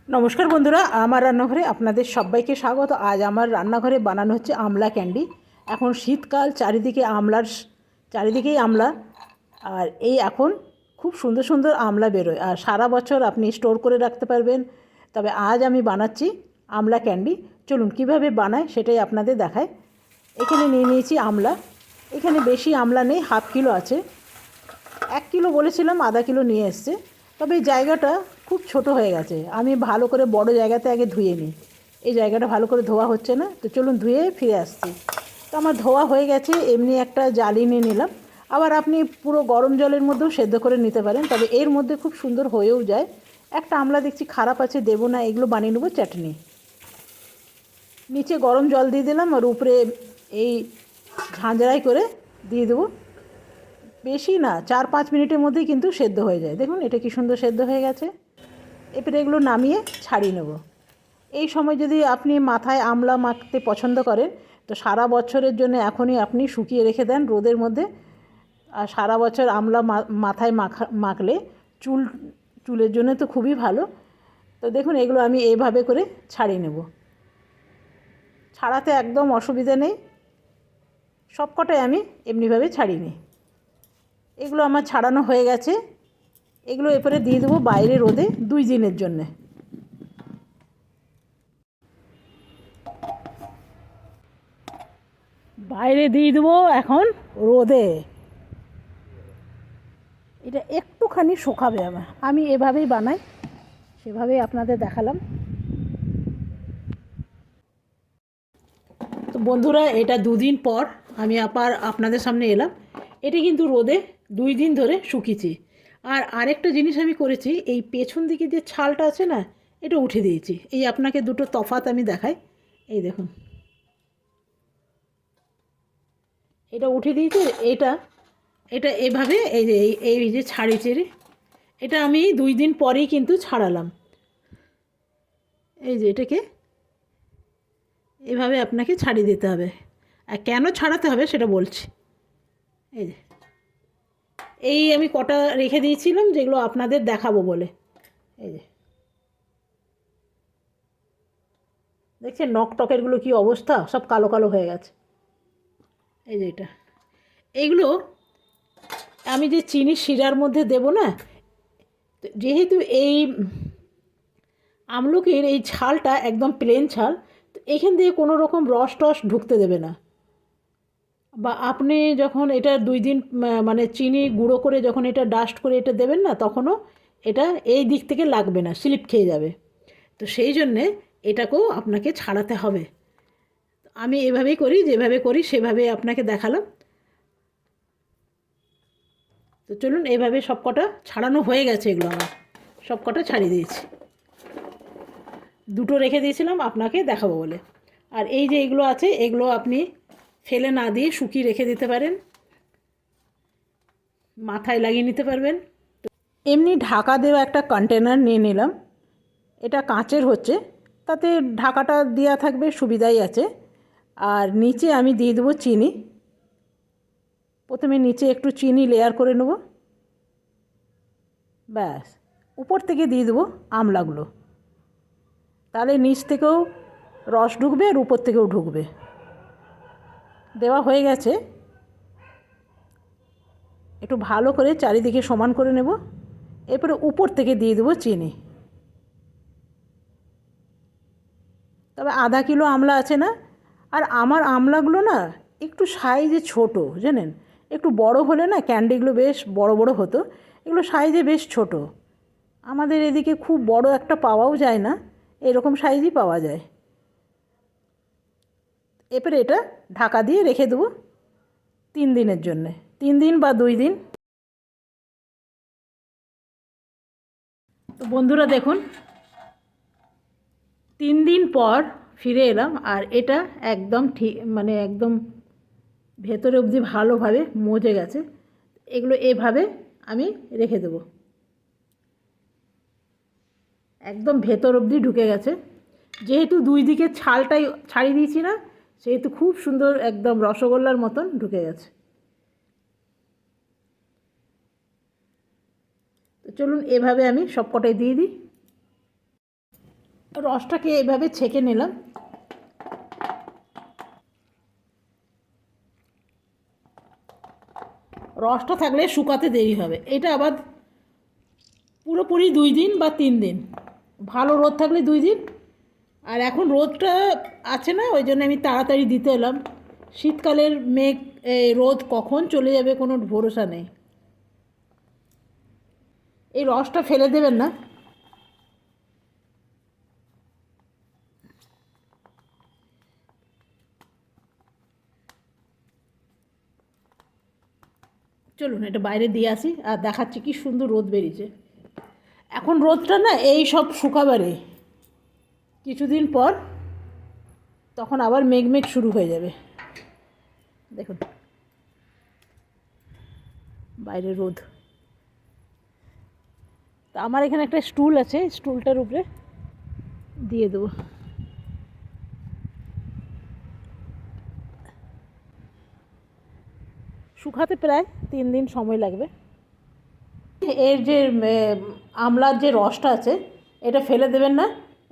নমস্কার বন্ধুরা, আমার রান্নাঘরে আপনাদের সবাইকে স্বাগত। আজ আমার রান্নাঘরে বানানো হচ্ছে আমলা ক্যান্ডি। এখন শীতকাল, চারিদিকেই আমলা। আর এই এখন খুব সুন্দর সুন্দর আমলা বেরোয়, আর সারা বছর আপনি স্টোর করে রাখতে পারবেন। তবে আজ আমি বানাচ্ছি আমলা ক্যান্ডি। চলুন কীভাবে বানায় সেটাই আপনাদের দেখায়। এখানে নিয়ে নিয়েছি আমলা। এখানে বেশি আমলা নেই, হাফ কিলো আছে। 1 কিলো বলেছিলাম, আধা কিলো নিয়ে এসছে। তবে এই জায়গাটা খুব ছোট হয়ে গেছে, আমি ভালো করে বড় জায়গাতে আগে ধুয়ে নিই। এই জায়গাটা ভালো করে ধোয়া হচ্ছে না, তো চলুন ধুয়ে ফিরে আসছি। তো আমার ধোয়া হয়ে গেছে, এমনি একটা জালি নিয়ে নিলাম। আবার আপনি পুরো গরম জলের মধ্যেও সেদ্ধ করে নিতে পারেন, তবে এর মধ্যে খুব সুন্দর হয়েও যায়। একটা আমলা দেখছি খারাপ আছে, দেবো না, এগুলো বানিয়ে নেবো চাটনি। নিচে গরম জল দিয়ে দিলাম, আর উপরে এই ঝাঁঝরাই করে দিয়ে দেবো। বেশি না, 4-5 মিনিটের মধ্যেই কিন্তু সেদ্ধ হয়ে যায়। দেখুন এটা কি সুন্দর সেদ্ধ হয়ে গেছে। এরপরে এগুলো নামিয়ে ছাড়িয়ে নেব। এই সময় যদি আপনি মাথায় আমলা মাখতে পছন্দ করেন, তো সারা বছরের জন্য এখনই আপনি শুকিয়ে রেখে দেন রোদের মধ্যে। আর সারা বছর আমলা মাথায় মাখলে চুলের জন্য তো খুবই ভালো। তো দেখুন এগুলো আমি এইভাবে করে ছাড়িয়ে নেব। ছাড়াতে একদম অসুবিধা নেই, সবকটাই আমি এমনিভাবে ছাড়িয়ে নিই। এগুলো আমার ছাড়ানো হয়ে গেছে। এগুলো এরপরে দিয়ে দেবো বাইরে রোদে 2 দিনের জন্যে। বাইরে দিয়ে দেবো এখন রোদে। এটা একটুখানি শুকাবে। আমি এভাবেই বানাই, সেভাবেই আপনাদের দেখালাম। তো বন্ধুরা, এটা 2 দিন পর আমি আবার আপনাদের সামনে এলাম। এটি কিন্তু রোদে 2 দিন ধরে শুকিয়েছি। আর আরেকটা জিনিস আমি করেছি, এই পেছন দিকে যে ছালটা আছে না, এটা উঠে দিয়েছি। এই আপনাকে দুটো তফাৎ আমি দেখাই। এই দেখুন, এটা উঠে দিয়েছে। এটা এটা এভাবে এই যে এই যে ছাড়ি চেড়ে, এটা আমি 2 দিন পরেই কিন্তু ছাড়ালাম। এই যে এটাকে এভাবে আপনাকে ছাড়িয়ে দিতে হবে। আর কেন ছাড়াতে হবে সেটা বলছি। এই যে আমি কটা রেখে দিয়েছিলাম, যেগুলো আপনাদের দেখাবো বলে। এই যে দেখছেন নখ টকেরগুলো কী অবস্থা, সব কালো কালো হয়ে গেছে। এই যে এইগুলো আমি যে চিনি শিরার মধ্যে দেব না, যেহেতু এই আমলকির এই ছালটা একদম প্লেন ছাল, তো এখান দিয়ে কোনো রকম রস টস ঢুকতে দেবে না। বা আপনি যখন এটা 2 দিন মানে চিনি গুঁড়ো করে যখন এটা ডাস্ট করে এটা দেবেন না, তখনও এটা এই দিক থেকে লাগবে না, স্লিপ খেয়ে যাবে। তো সেই জন্যে এটাকেও আপনাকে ছাড়াতে হবে। আমি এভাবেই করি, যেভাবে করি সেভাবে আপনাকে দেখালাম। তো চলুন, এইভাবে সবকটা ছাড়ানো হয়ে গেছে। এগুলো আমার সবকটা ছাড়িয়ে দিয়েছি। 2টো রেখে দিয়েছিলাম আপনাকে দেখাবো বলে। আর এই যে এগুলো আছে, এগুলো আপনি ফেলে না দিয়ে শুকিয়ে রেখে দিতে পারেন, মাথায় লাগিয়ে নিতে পারবেন। এমনি ঢাকা দেওয়া একটা কন্টেনার নিয়ে নিলাম। এটা কাঁচের হচ্ছে, তাতে ঢাকাটা দেওয়া থাকবে, সুবিধাই আছে। আর নিচে আমি দিয়ে দেবো চিনি। প্রথমে নিচে একটু চিনি লেয়ার করে নেব, ব্যাস। উপর থেকে দিয়ে দেবো আমলাগুলো, তাহলে নিচ থেকেও রস ঢুকবে আর উপর থেকেও ঢুকবে। দেওয়া হয়ে গেছে। একটু ভালো করে চারিদিকে সমান করে নেব। এরপরে উপর থেকে দিয়ে দেবো চিনি। তবে আধা কিলো আমলা আছে না, আর আমার আমলাগুলো না একটু সাইজে ছোট, জানেন। একটু বড় হলে না ক্যান্ডিগুলো বেশ বড় বড় হতো। এগুলো সাইজে বেশ ছোট। আমাদের এদিকে খুব বড় একটা পাওয়াও যায় না, এরকম সাইজই পাওয়া যায়। এরপরে এটা ঢাকা দিয়ে রেখে দেবো 3 দিনের জন্যে, 3 দিন বা 2 দিন। তো বন্ধুরা দেখুন, 3 দিন পর ফিরে এলাম, আর এটা একদম ঠিক মানে একদম ভেতরে অবধি ভালোভাবে মজে গেছে। এগুলো এভাবে আমি রেখে দেবো, একদম ভেতর অবধি ঢুকে গেছে। যেহেতু 2 দিকে ছালটাই ছাড়িয়ে দিয়েছি না, সেহেতু খুব সুন্দর একদম রসগোল্লার মতন ঢুকে গেছে। তো চলুন এভাবে আমি সবকটাই দিয়ে দিই। রসটাকে এভাবে ছেঁকে নিলাম। রসটা থাকলে শুকাতে দেরি হবে। এটা আবার পুরোপুরি 2 দিন বা 3 দিন, ভালো রোদ থাকলে 2 দিন। আর এখন রোদটা আছে না, ওই জন্য আমি তাড়াতাড়ি দিতে এলাম। শীতকালের মেঘ রোদ কখন চলে যাবে কোনো ভরসা নেই। এই রসটা ফেলে দেবেন না। চলুন এটা বাইরে দিয়ে আসি আর দেখাচ্ছি কি সুন্দর রোদ বেরিয়েছে। এখন রোদটা না এই সব শুকাবারে, কিছুদিন পর তখন আবার মেঘ মেঘ শুরু হয়ে যাবে। দেখুন বাইরে রোদ। তা আমার এখানে একটা স্টুল আছে, স্টুলটার উপরে দিয়ে দেবো। শুকাতে প্রায় 3 দিন সময় লাগবে। এর যে আমলার যে রসটা আছে এটা ফেলে দেবেন না,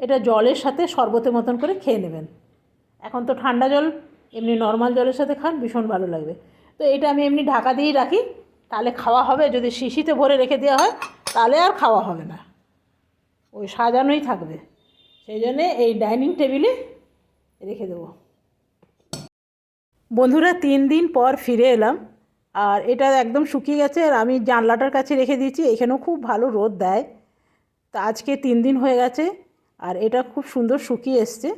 এটা জলের সাথে শরবতের মতন করে খেয়ে নেবেন। এখন তো ঠান্ডা জল, এমনি নর্মাল জলের সাথে খান, ভীষণ ভালো লাগবে। তো এটা আমি এমনি ঢাকা দিয়েই রাখি, তাহলে খাওয়া হবে। যদি শিশিতে ভরে রেখে দেওয়া হয় তাহলে আর খাওয়া হবে না, ওই সাজানোই থাকবে। সেই জন্যে এই ডাইনিং টেবিলে রেখে দেবো। বন্ধুরা 3 দিন পর ফিরে এলাম, আর এটা একদম শুকিয়ে গেছে। আর আমি জানলাটার কাছে রেখে দিয়েছি, এখানেও খুব ভালো রোদ দেয়। তা আজকে 3 দিন হয়ে গেছে আর এটা খুব সুন্দর শুকিয়ে এসছে।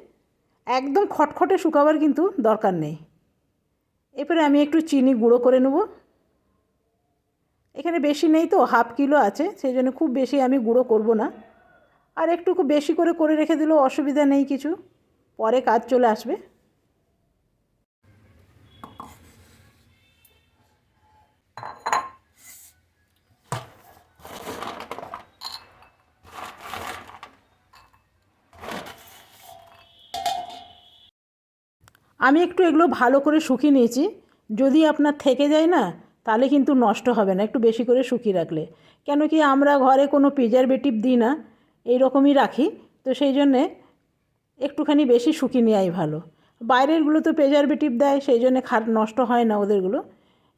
একদম খটখটে শুকাবার কিন্তু দরকার নেই। এরপরে আমি একটু চিনি গুঁড়ো করে নেব। এখানে বেশি নেই তো, ½ কিলো আছে, সেই জন্য খুব বেশি আমি গুঁড়ো করব না। আর একটু খুব বেশি করে রেখে দিলেও অসুবিধা নেই কিছু, পরে কাজ চলে আসবে। আমি একটু এগুলো ভালো করে শুকিয়ে নিয়েছি। যদি আপনার থেকে যায় না তাহলে কিন্তু নষ্ট হবে না একটু বেশি করে শুকিয়ে রাখলে। কেন কি আমরা ঘরে কোনো প্রিজারভেটিভ দিই না, এই রকমই রাখি। তো সেই জন্যে একটুখানি বেশি শুকিয়ে নেওয়াই ভালো। বাইরেরগুলো তো প্রিজারভেটিভ দেয়, সেই জন্যে নষ্ট হয় না ওদেরগুলো।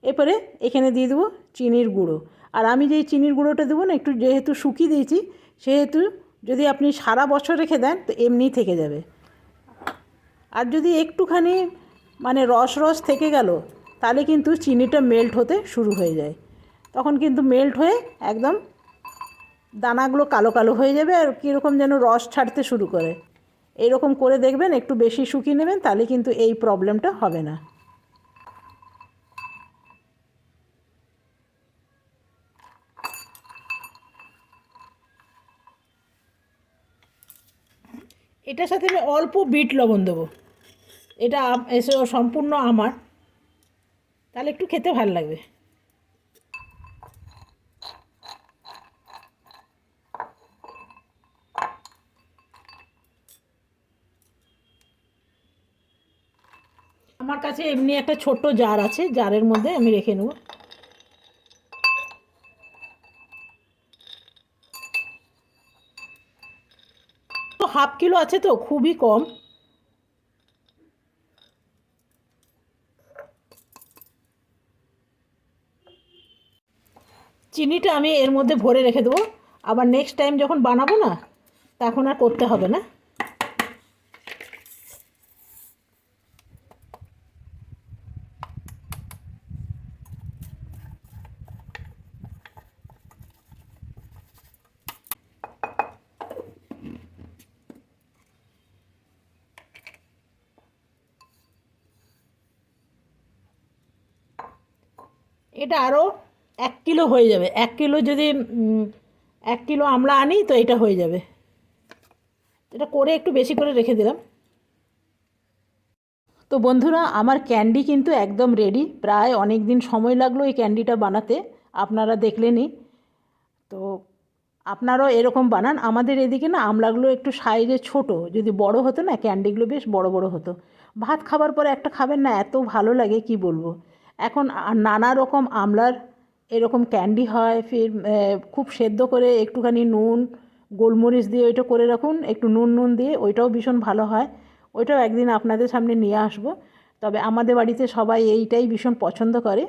এরপরে এখানে দিয়ে দেবো চিনির গুঁড়ো। আর আমি যেই চিনির গুঁড়োটা দেবো না, একটু যেহেতু শুকিয়ে দিয়েছি, সেহেতু যদি আপনি সারা বছর রেখে দেন তো এমনিই থেকে যাবে। আর যদি একটুখানি মানে রস থেকে গেল তাহলে কিন্তু চিনিটা মেল্ট হতে শুরু হয়ে যায়, তখন কিন্তু মেল্ট হয়ে একদম দানাগুলো কালো কালো হয়ে যাবে আর কীরকম যেন রস ছাড়তে শুরু করে। এইরকম করে দেখবেন, একটু বেশি শুকিয়ে নেবেন, তাহলে কিন্তু এই প্রবলেমটা হবে না। এটার সাথে আমি অল্প বিট লবণ দেবো, এটা এসে সম্পূর্ণ আমার, তাহলে একটু খেতে ভালো লাগবে। আমার কাছে এমনি একটা ছোট্ট জার আছে, জারের মধ্যে আমি রেখে নেব। তো ½ কিলো আছে তো খুবই কম। চিনিটা আমি এর মধ্যে ভরে রেখে দেবো, আবার নেক্সট টাইম যখন বানাবো না তখন আর করতে হবে না। এটা আরও 1 কিলো হয়ে যাবে। 1 কিলো যদি 1 কিলো আমলা আনি তো এটা হয়ে যাবে। এটা করে একটু বেশি করে রেখে দিলাম। তো বন্ধুরা আমার ক্যান্ডি কিন্তু একদম রেডি। প্রায় অনেক দিন সময় লাগলো এই ক্যান্ডিটা বানাতে, আপনারা দেখলেনই। তো আপনারাও এরকম বানান। আমাদের এদিকে না আমলাগুলো একটু সাইজে ছোট, যদি বড় হতো না ক্যান্ডিগুলো বেশ বড় বড় হতো। ভাত খাবার পরে একটা খাবেন না, এত ভালো লাগে কি বলবো। এখন নানা রকম আমলার এরকম ক্যান্ডি হয়, ফির খুব সেদ্ধ করে একটুখানি নুন গোলমরিচ দিয়ে ওইটা করে রাখুন, একটু নুন দিয়ে, ওইটাও ভীষণ ভালো হয়। ওইটাও একদিন আপনাদের সামনে নিয়ে আসবো। তবে আমাদের বাড়িতে সবাই এইটাই ভীষণ পছন্দ করে।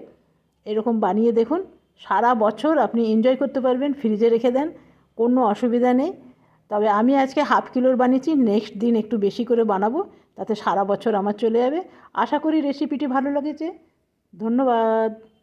এরকম বানিয়ে দেখুন, সারা বছর আপনি এনজয় করতে পারবেন। ফ্রিজে রেখে দেন, কোনো অসুবিধা নেই। তবে আমি আজকে হাফ কিলোর বানিয়েছি, নেক্সট দিন একটু বেশি করে বানাবো, তাতে সারা বছর আমার চলে যাবে। আশা করি রেসিপিটি ভালো লেগেছে। ধন্যবাদ।